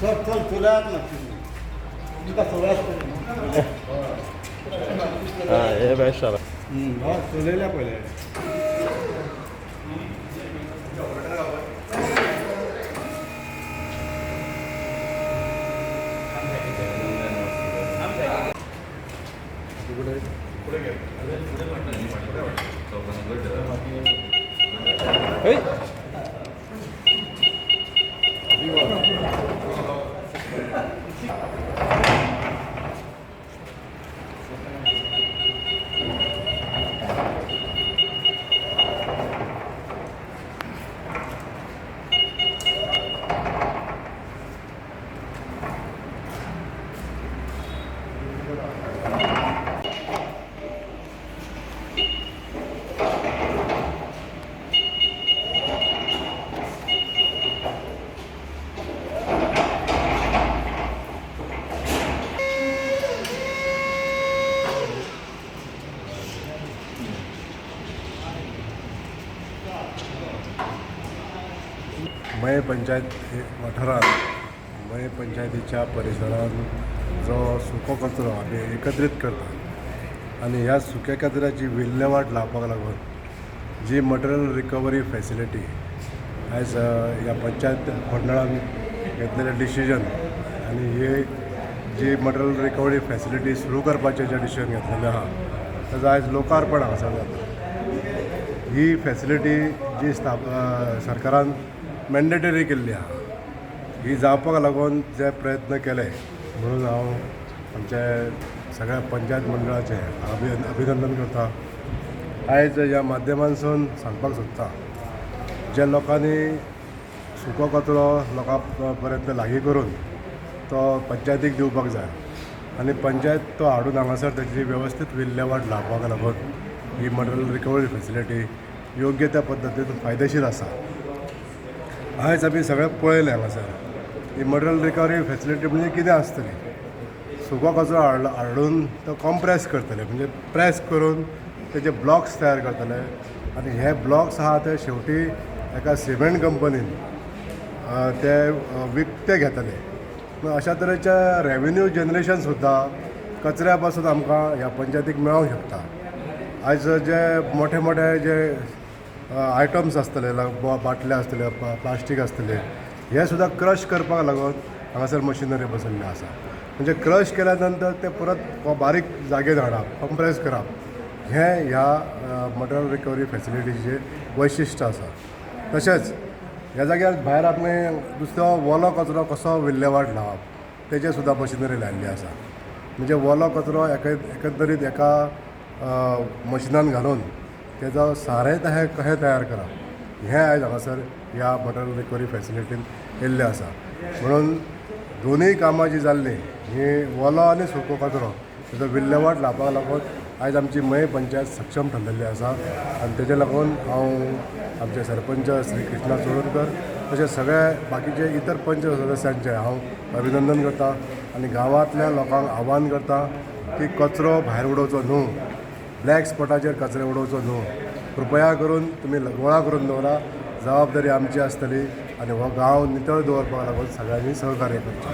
चल चल चुल्यात ना तुका सगळ्याच हां हे बेस्ट झाला चुलेल्या पहिले मये पंचायत वाठारांत मये पंचायतीच्या परिसरात जो सुको कचरो आमी एकत्रीत करतात आनी ह्या सुक्या कचऱ्याची विल्हेवाट लावपाक लागून जी मटेरियल रिकवरी फॅसिलिटी आयज ह्या पंचायत मंडळान घेतलेलें डिसिजन आनी ही जी मटेरियल रिकवरी फॅसिलिटी सुरू करपाचें जें डिसिजन घेतलेलें आहा ताचो आयज लोकार्पण हांगासर जाता। ही फॅसिलिटी जी सरकारान मॅन्डेटरी केल्ली आहा ही जावपाक लागून जे प्रयत्न केले म्हणून हांव आमचे सगळ्या पंचायत मंडळाचें अभिनंदन करता। आयज ह्या माध्यमांसून सांगपाक सोदता जे लोकांनी सुको कचरो लोकां पर्यंत लागीं करून तो पंचायतीक दिवपाक जाय आनी पंचायत तो हाडून हांगासर तेची वेवस्थीत विल्हेवाट लावपाक लागून ही मटेरियल रिकवरी फॅसिलिटी योग्य त्या पद्दतीन फायदेशीर आसा। आयज आमी सगळें पळयलें हांगासर ही मटेरियल रिकवरी फॅसिलिटी म्हणजे कितें आसतली। सुको कचरो हाडून तो कॉम्प्रेस करतले म्हणजे प्रेस करून तेजे ब्लॉक्स तयार करतले आनी हे ब्लॉक्स आहा ते शेवटी एका सिमेंट कंपनीन ते विकते घेतले। अशा तरेचे रेवेन्यू जनरेशन सुद्दां कचऱ्या पासून आमकां ह्या पंचायतीक मेळोंक शकता। आयज जे मोठे मोठे जे आयटम्स आसतले बाटले आसतले प्लास्टीक आसतले हे सुद्दां क्रश करपाक लागून हांगासर मशिनरी बसयल्ले आसा। म्हणजे क्रश केल्या नंतर ते परत बारीक जागेर हाडप कंप्रेस करप हें ह्या मटेरियल रिकवरी फॅसिलिटीचे वैशिश्ट आसा। तशेंच ह्या जाग्यार भायर आमी दुसरो वोलो कचरो कसो विल्हेवाट लावप तेजे सुद्दां मशिनरी लायिल्ली आसा। म्हणजे वोलो कचरो एकंदरीत एका मशिनान घालून तेजो सारें कशें तयार करप हें आयज हांगासर ह्या मटेरियल रिकवरी फॅसिलिटीन येयल्लें आसा। म्हणून दोनूय कामां जी जाल्लीं ही वोलो आनी सुको कचरो तेजो विल्हेवाट लावपाक लागून आयज आमची मये पंचायत सक्षम थारलेली आसा आनी तेजे लागून हांव आमचे सरपंच श्री कृष्णा चोडणकर तशेंच सगळे बाकीचे इतर पंच सदस्यांचे हांव अभिनंदन करता आनी गांवांतल्या लोकांक आव्हान करता की कचरो भायर उडोवचो न्हू, ब्लॅक स्पॉटाचेर कचरो उडोवचो न्हू। कृपया करून तुमी गोळा करून दवरा, जबाबदारी आमची आसतली आनी हो गांव नितळ दवरपाक लागून सगळ्यांनी सहकार्य करचें।